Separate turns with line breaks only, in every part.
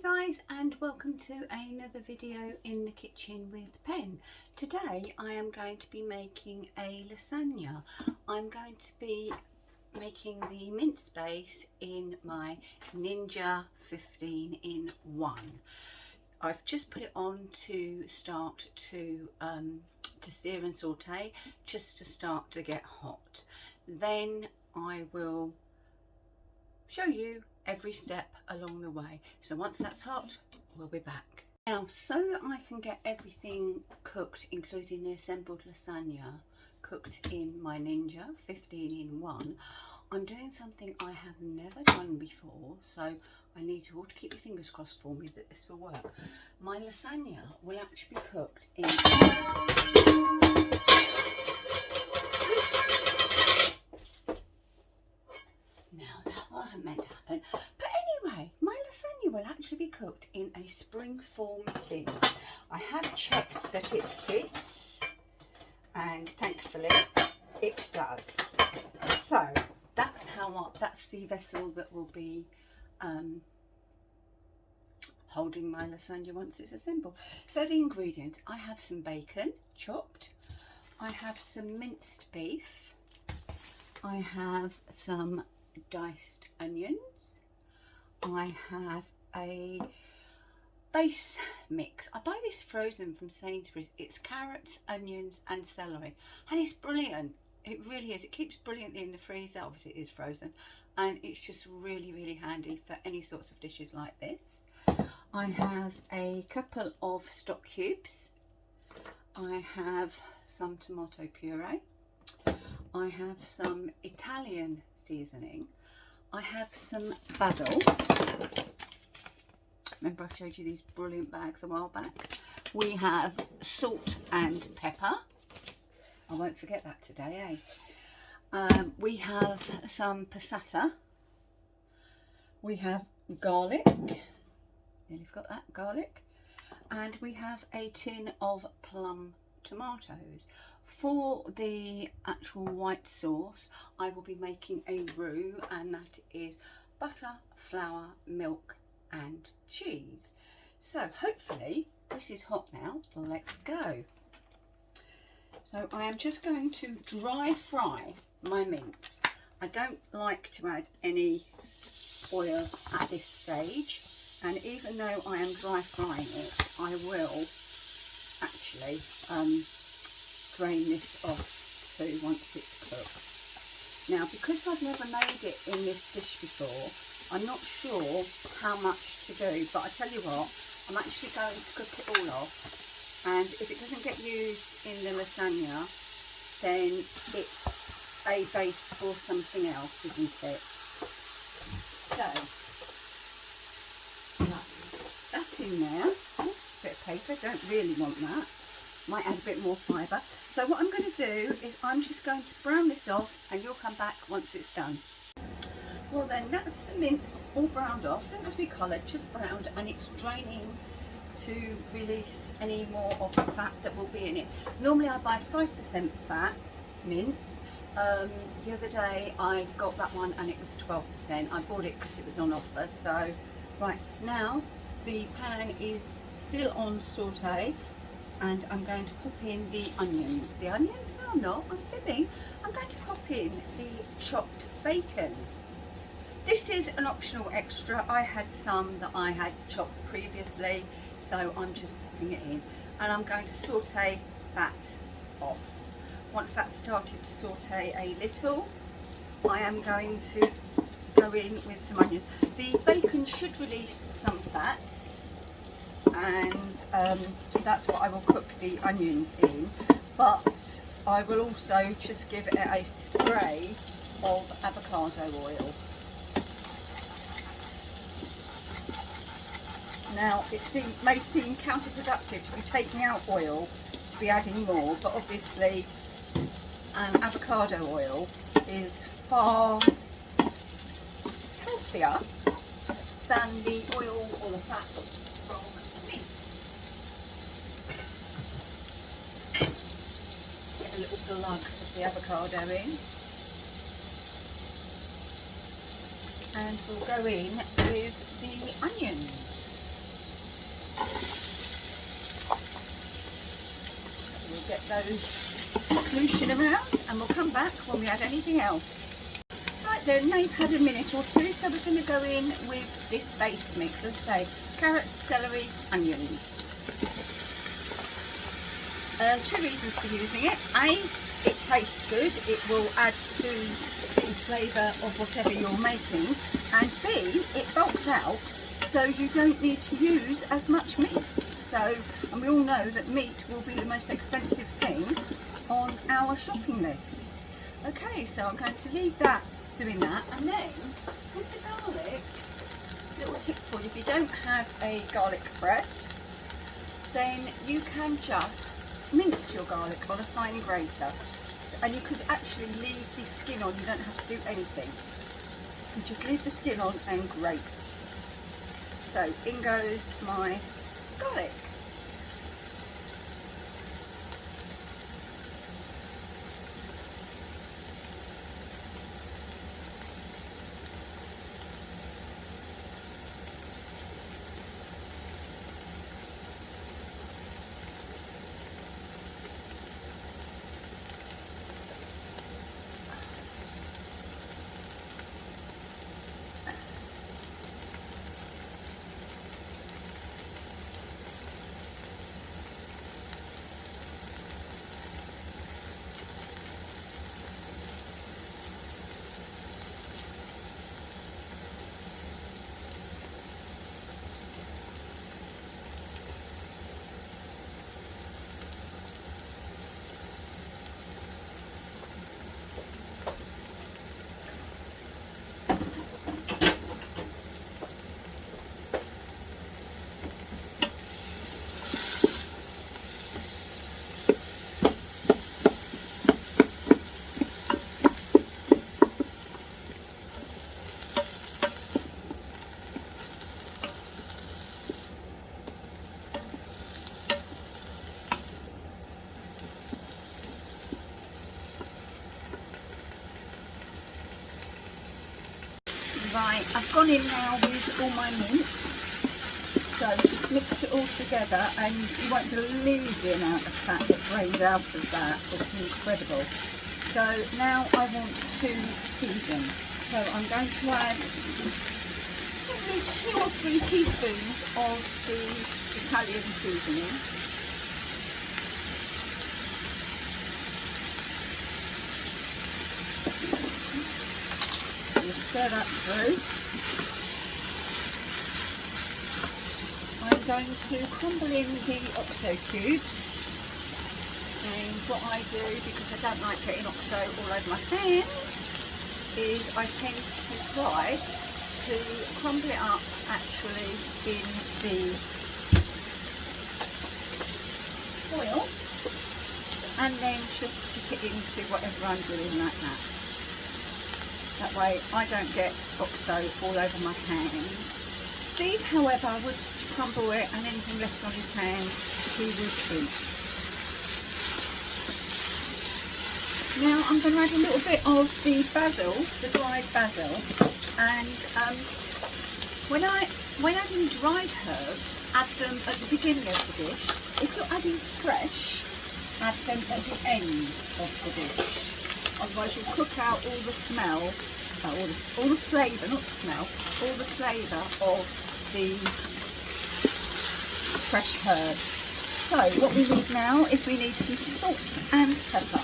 Hey guys, and welcome to another video in the kitchen with Pen. Today I am going to be making a lasagna. I'm going to be making the mince base in my Ninja 15-in-1. I've just put it on to start to sear and saute, just to start to get hot. Then I will show you every step along the way. So once that's hot, we'll be back. Now, so that I can get everything cooked, including the assembled lasagna, cooked in my Ninja 15-in-1, I'm doing something I have never done before, so I need you all to keep your fingers crossed for me that this will work. My lasagna will actually be cooked in wasn't meant to happen, but anyway, my lasagna will actually be cooked in a springform tin. I have checked that it fits, and thankfully it does. So that's the vessel that will be holding my lasagna once it's assembled. So the ingredients: I have some bacon chopped, I have some minced beef, I have some diced onions, I have a base mix. I buy this frozen from Sainsbury's. It's carrots, onions and celery, and it's brilliant. It really is. It keeps brilliantly in the freezer. Obviously it is frozen, and it's just really handy for any sorts of dishes like this. I have a couple of stock cubes, I have some tomato puree, I have some Italian seasoning, I have some basil. Remember I showed you these brilliant bags a while back. We have salt and pepper. I won't forget that today, eh? We have some passata. We have garlic. Nearly forgot that, garlic. And we have a tin of plum tomatoes. For the actual white sauce, I will be making a roux, and that is butter, flour, milk and cheese. So hopefully this is hot now. Let's go. So I am just going to dry fry my mince. I don't like to add any oil at this stage, and even though I am dry frying it, I will actually drain this off too once it's cooked. Now, because I've never made it in this dish before, I'm not sure how much to do, but I tell you what, I'm actually going to cook it all off, and if it doesn't get used in the lasagna, then it's a base for something else, isn't it? So that's in there. Oh, a bit of paper, don't really want that. Might add a bit more fibre. So what I'm going to do is I'm just going to brown this off, and you'll come back once it's done. Well then, that's the mince all browned off. Doesn't have to be coloured, just browned, and it's draining to release any more of the fat that will be in it. Normally I buy 5% fat mince. The other day I got that one and it was 12%. I bought it because it was on offer. So right now the pan is still on saute, and I'm going to pop in the onions. The onions? No, I'm not. I'm fibbing. I'm going to pop in the chopped bacon. This is an optional extra. I had some that I had chopped previously, so I'm just popping it in, and I'm going to saute that off. Once that's started to saute a little, I am going to go in with some onions. The bacon should release some fats, and that's what I will cook the onions in, but I will also just give it a spray of avocado oil. Now, it may seem counterproductive to be taking out oil to be adding more, but obviously avocado oil is far healthier than the oil or the fats from meat. Get a little glug of the avocado in, and we'll go in with the onions. get those smooshing around, and we'll come back when we add anything else. Right then, they've had a minute or two, so we're going to go in with this base mix. As I say, carrots, celery, onions. 2 reasons for using it. A, it tastes good, it will add to the flavour of whatever you're making, and B, it bulks out, so you don't need to use as much meat. So, and we all know that meat will be the most expensive thing on our shopping list. Okay, so I'm going to leave that doing that, and then with the garlic, little tip for you, if you don't have a garlic press, then you can just mince your garlic on a fine grater, and you could actually leave the skin on. You don't have to do anything. You just leave the skin on and grate. So in goes my garlic. Right, I've gone in now with all my mince, so just mix it all together and you won't believe the amount of fat that drains out of that. It's incredible. So now I want to season. So I'm going to add probably 2 or 3 teaspoons of the Italian seasoning. Stir that through. I'm going to crumble in the oxo cubes, and what I do, because I don't like getting oxo all over my hands, is I tend to try to crumble it up actually in the oil, and then just stick it into whatever I'm doing like that. That way I don't get oxo all over my hands. Steve, however, would crumble it, and anything left on his hands he would eat. Now I'm going to add a little bit of the basil, the dried basil, and when adding dried herbs, add them at the beginning of the dish. If you're adding fresh, add them at the end of the dish. Otherwise you'll cook out all the smell, all the flavour, not the smell, all the flavour of the fresh herbs. So what we need now is we need some salt and pepper.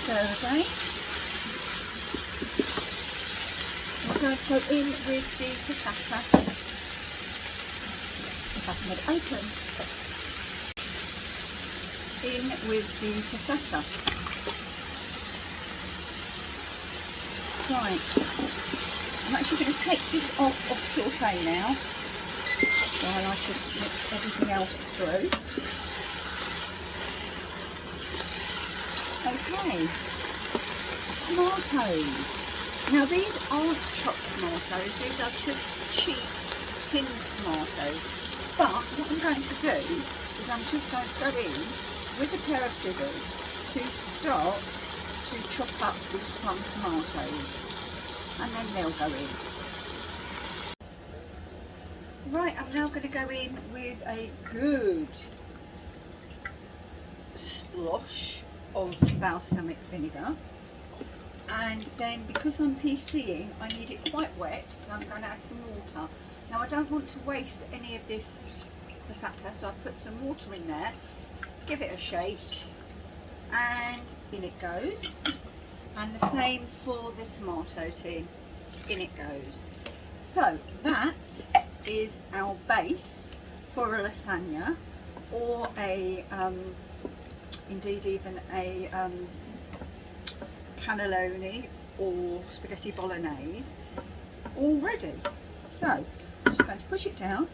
Stir again. We're going to go in with the passata. If I can get it open. In with the passata. Right. I'm actually going to take this off saute now while I just mix everything else through. Okay. Tomatoes. Now these aren't chopped tomatoes, these are just cheap tinned tomatoes. But what I'm going to do is I'm just going to go in with a pair of scissors to start to chop up these plum tomatoes, and then they'll go in. Right, I'm now going to go in with a good splosh of balsamic vinegar, and then because I'm PCing I need it quite wet, so I'm going to add some water. Now I don't want to waste any of this passata, so I've put some water in there, give it a shake, and in it goes. And the same for the tomato tin, in it goes. So that is our base for a lasagna, or a indeed even a cannelloni or spaghetti bolognese already. So I'm just going to push it down,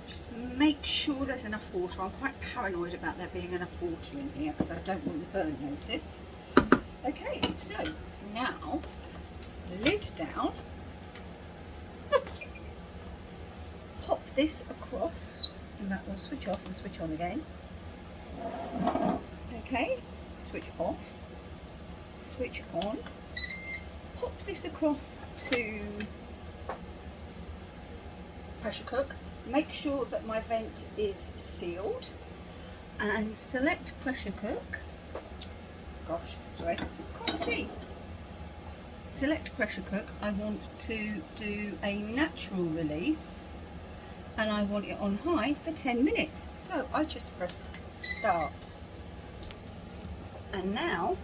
just make sure there's enough water. I'm quite paranoid about there being enough water in here because I don't want the burn notice. Okay, so now lid down, pop this across, and that will switch off and switch on again. Okay, switch off, switch on, pop this across to pressure cook. Make sure that my vent is sealed, and select pressure cook. Gosh, sorry, can't see. Select pressure cook. I want to do a natural release, and I want it on high for 10 minutes. So I just press start. And now,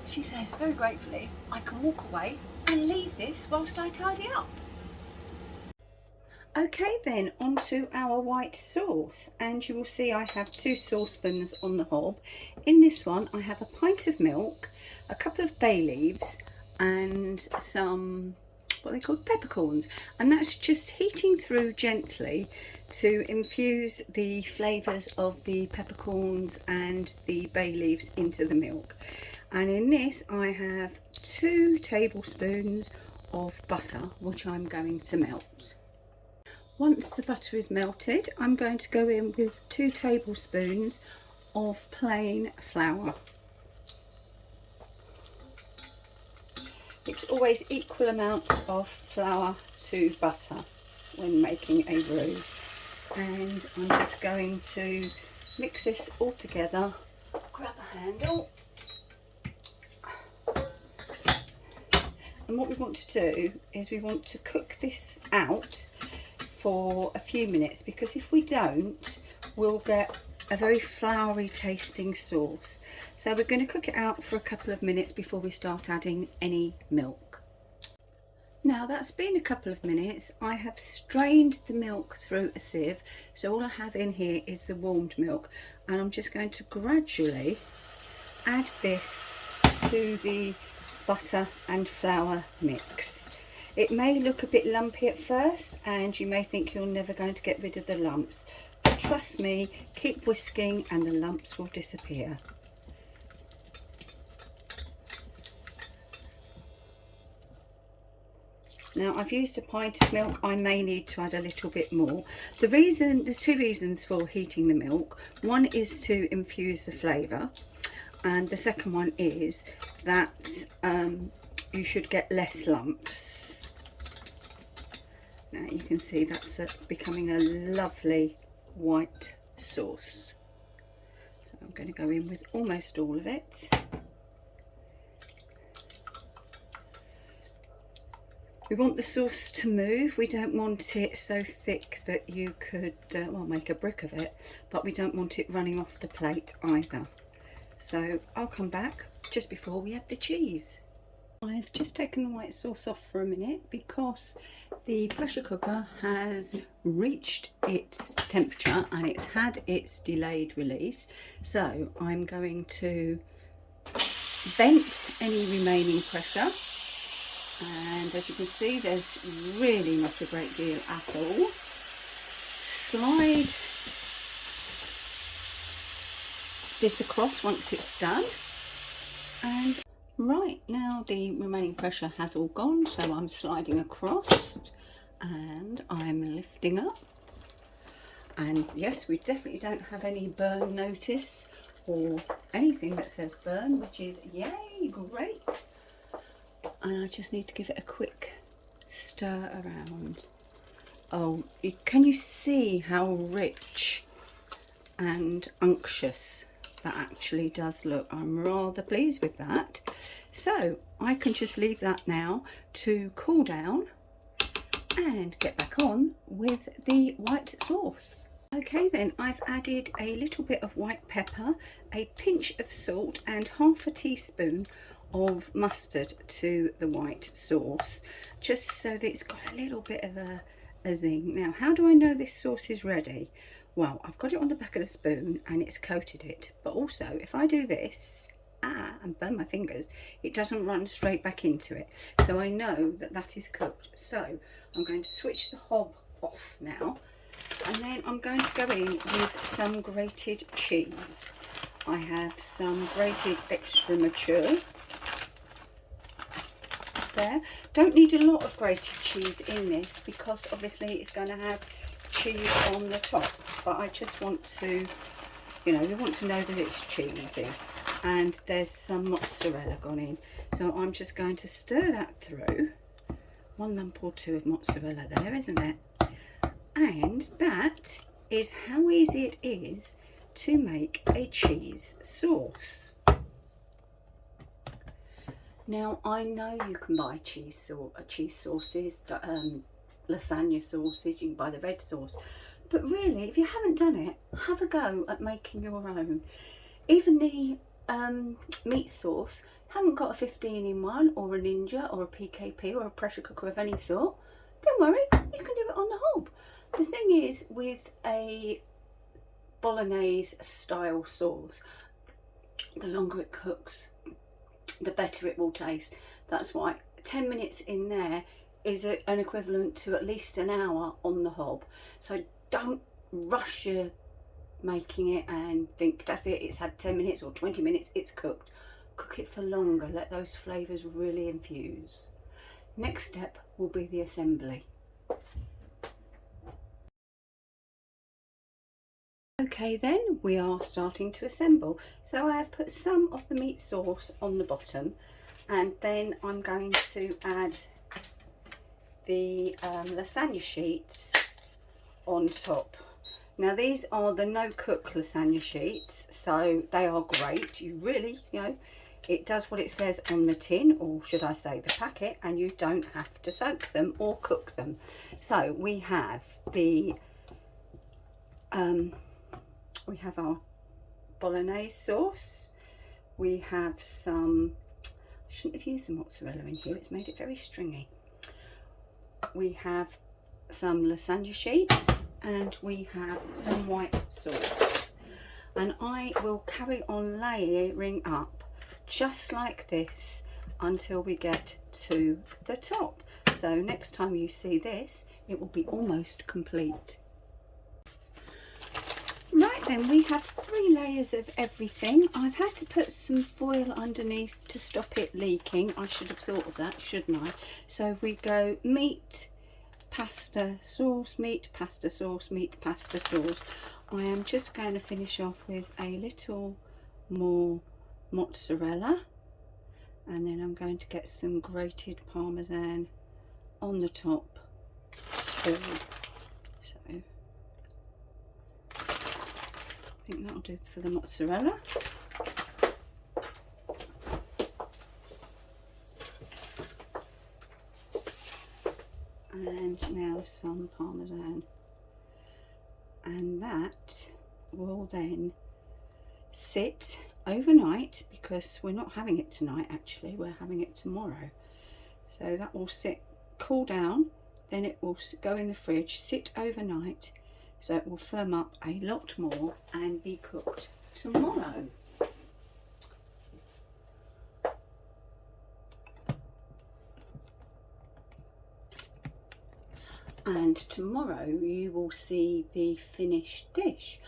she says very gratefully, I can walk away and leave this whilst I tidy up. Okay then, onto our white sauce, and you will see I have 2 saucepans on the hob. In this one I have a pint of milk, a couple of bay leaves, and some what they call peppercorns, and that's just heating through gently to infuse the flavours of the peppercorns and the bay leaves into the milk. And in this I have 2 tablespoons of butter, which I'm going to melt. Once the butter is melted, I'm going to go in with 2 tablespoons of plain flour. It's always equal amounts of flour to butter when making a roux. And I'm just going to mix this all together, grab a handle. And what we want to do is we want to cook this out for a few minutes, because if we don't, we'll get a very floury tasting sauce. So we're going to cook it out for a couple of minutes before we start adding any milk. Now that's been a couple of minutes. I have strained the milk through a sieve, so all I have in here is the warmed milk, and I'm just going to gradually add this to the butter and flour mix. It may look a bit lumpy at first, and you may think you're never going to get rid of the lumps, but trust me, keep whisking and the lumps will disappear. Now I've used a pint of milk. I may need to add a little bit more. There's 2 reasons for heating the milk. One is to infuse the flavour, and the second one is that you should get less lumps. Now you can see that's becoming a lovely white sauce. So I'm going to go in with almost all of it. We want the sauce to move. We don't want it so thick that you could well, make a brick of it, but we don't want it running off the plate either. So I'll come back just before we add the cheese. I've just taken the white sauce off for a minute because the pressure cooker has reached its temperature and it's had its delayed release. So I'm going to vent any remaining pressure, and as you can see there's really not a great deal at all. Slide this across once it's done, and right, now the remaining pressure has all gone, so I'm sliding across and I'm lifting up. And yes, we definitely don't have any burn notice or anything that says burn, which is yay, great. And I just need to give it a quick stir around. Oh, can you see how rich and unctuous that actually does look? I'm rather pleased with that. So I can just leave that now to cool down and get back on with the white sauce. Okay then, I've added a little bit of white pepper, a pinch of salt and half a teaspoon of mustard to the white sauce, just so that it's got a little bit of a zing. Now, how do I know this sauce is ready? Well, I've got it on the back of the spoon and it's coated it, but also if I do this and burn my fingers, it doesn't run straight back into it, so I know that that is cooked. So I'm going to switch the hob off now, and then I'm going to go in with some grated cheese. I have some grated extra mature there. Don't need a lot of grated cheese in this because obviously it's going to have cheese on the top, but I just want to, you know, we want to know that it's cheesy. And there's some mozzarella gone in, so I'm just going to stir that through. 1 lump or 2 of mozzarella there, isn't it? And that is how easy it is to make a cheese sauce. Now, I know you can buy cheese sauces, lasagna sauces, you can buy the red sauce, but really, if you haven't done it, have a go at making your own. Even the meat sauce, haven't got a 15-in-1 or a Ninja or a PKP or a pressure cooker of any sort, don't worry, you can do it on the hob. The thing is, with a bolognese style sauce, the longer it cooks, the better it will taste. That's why 10 minutes in there is an equivalent to at least an hour on the hob. So don't rush your making it and think that's it, it's had 10 minutes or 20 minutes, it's cooked. Cook it for longer, let those flavours really infuse. Next step will be the assembly. Okay then, we are starting to assemble. So I have put some of the meat sauce on the bottom, and then I'm going to add the lasagna sheets on top. Now these are the no cook lasagna sheets, so they are great. You really, you know, it does what it says on the tin, or should I say the packet, and you don't have to soak them or cook them. So we have the we have our bolognese sauce, we have some, I shouldn't have used the mozzarella in here, it's made it very stringy. We have some lasagna sheets, and we have some white sauce, and I will carry on layering up just like this until we get to the top. So next time you see this, it will be almost complete. Right then, we have 3 layers of everything. I've had to put some foil underneath to stop it leaking. I should have thought of that, shouldn't I? So we go meat, pasta sauce, meat, pasta sauce, meat, pasta sauce. I am just going to finish off with a little more mozzarella, and then I'm going to get some grated parmesan on the top too. So I think that'll do for the mozzarella. And now some parmesan, and that will then sit overnight, because we're not having it tonight, actually we're having it tomorrow. So that will sit, cool down, then it will go in the fridge, sit overnight, so it will firm up a lot more and be cooked tomorrow. And tomorrow you will see the finished dish.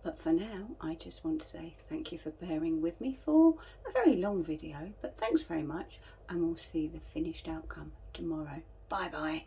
But for now, I just want to say thank you for bearing with me for a very long video, but thanks very much, and we'll see the finished outcome tomorrow. Bye bye.